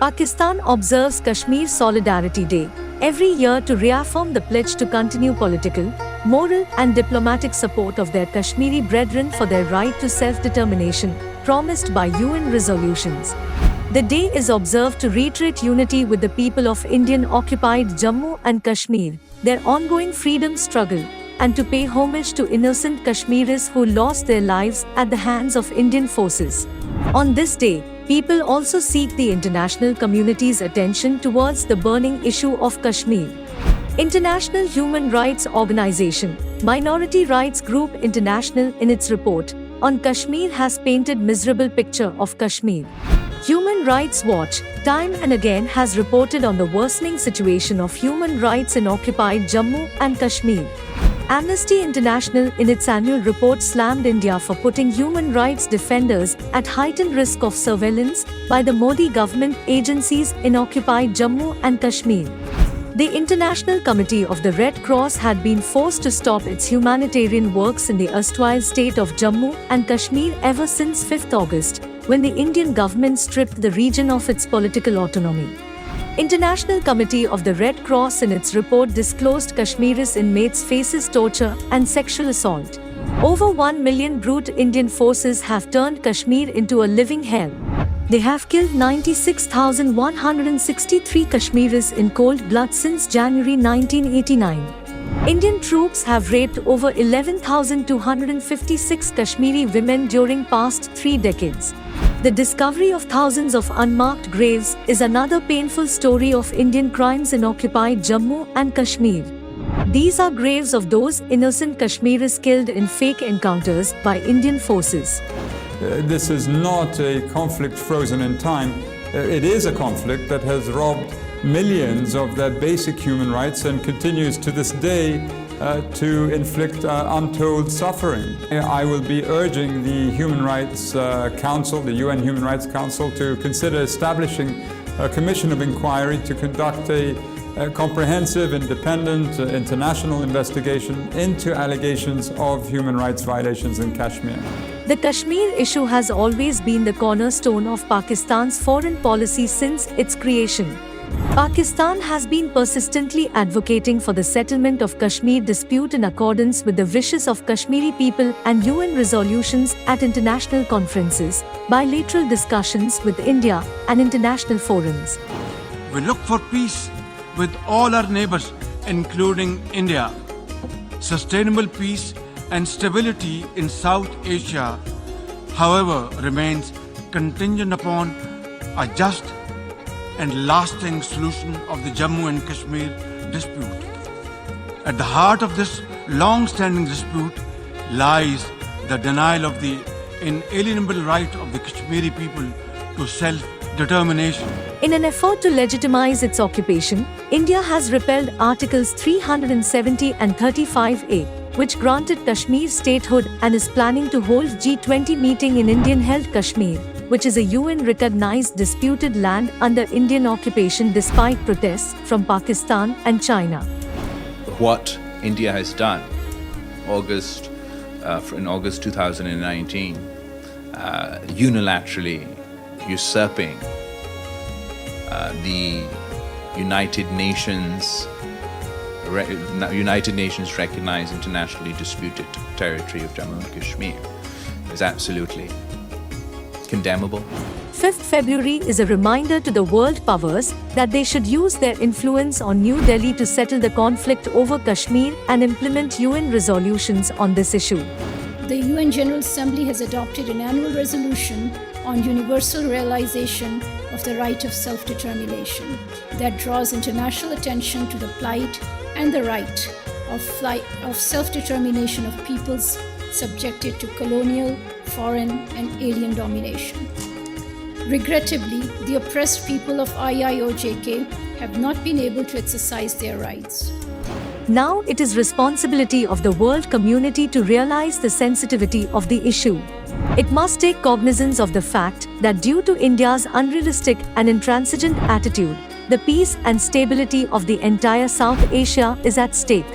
Pakistan observes Kashmir Solidarity Day every year to reaffirm the pledge to continue political, moral and diplomatic support of their Kashmiri brethren for their right to self-determination, promised by UN resolutions. The day is observed to reiterate unity with the people of Indian-occupied Jammu and Kashmir, their ongoing freedom struggle, and to pay homage to innocent Kashmiris who lost their lives at the hands of Indian forces. On this day, people also seek the international community's attention towards the burning issue of Kashmir. International Human Rights Organization, Minority Rights Group International in its report on Kashmir has painted miserable picture of Kashmir. Human Rights Watch, time and again has reported on the worsening situation of human rights in occupied Jammu and Kashmir. Amnesty International in its annual report slammed India for putting human rights defenders at heightened risk of surveillance by the Modi government agencies in occupied Jammu and Kashmir. The International Committee of the Red Cross had been forced to stop its humanitarian works in the erstwhile state of Jammu and Kashmir ever since 5th August, when the Indian government stripped the region of its political autonomy. International Committee of the Red Cross in its report disclosed Kashmiris inmates faces torture and sexual assault. Over 1 million brute Indian forces have turned Kashmir into a living hell. They have killed 96,163 Kashmiris in cold blood since January 1989. Indian troops have raped over 11,256 Kashmiri women during past 3 decades. The discovery of thousands of unmarked graves is another painful story of Indian crimes in occupied Jammu and Kashmir. These are graves of those innocent Kashmiris killed in fake encounters by Indian forces. This is not a conflict frozen in time. It is a conflict that has robbed millions of their basic human rights and continues to this day to inflict untold suffering. I will be urging the Human Rights Council, the UN Human Rights Council, to consider establishing a commission of inquiry to conduct a comprehensive, independent, international investigation into allegations of human rights violations in Kashmir. The Kashmir issue has always been the cornerstone of Pakistan's foreign policy since its creation. Pakistan has been persistently advocating for the settlement of Kashmir dispute in accordance with the wishes of Kashmiri people and UN resolutions at international conferences, bilateral discussions with India, and international forums. We look for peace with all our neighbors, including India. Sustainable peace and stability in South Asia, however, remains contingent upon a just and lasting solution of the Jammu and Kashmir dispute. At the heart of this long-standing dispute lies the denial of the inalienable right of the Kashmiri people to self-determination. In an effort to legitimize its occupation, India has repealed Articles 370 and 35A, which granted Kashmir statehood, and is planning to hold G20 meeting in Indian-held Kashmir, which is a UN-recognized disputed land under Indian occupation despite protests from Pakistan and China. What India has done in August 2019, unilaterally usurping the United Nations recognized internationally disputed territory of Jammu and Kashmir, is absolutely condemnable. 5th February is a reminder to the world powers that they should use their influence on New Delhi to settle the conflict over Kashmir and implement UN resolutions on this issue. The UN General Assembly has adopted an annual resolution on universal realization of the right of self-determination that draws international attention to the plight and the right of self-determination of peoples subjected to colonial, foreign and alien domination. Regrettably, the oppressed people of IIOJK have not been able to exercise their rights. Now it is responsibility of the world community to realize the sensitivity of the issue. It must take cognizance of the fact that due to India's unrealistic and intransigent attitude, the peace and stability of the entire South Asia is at stake.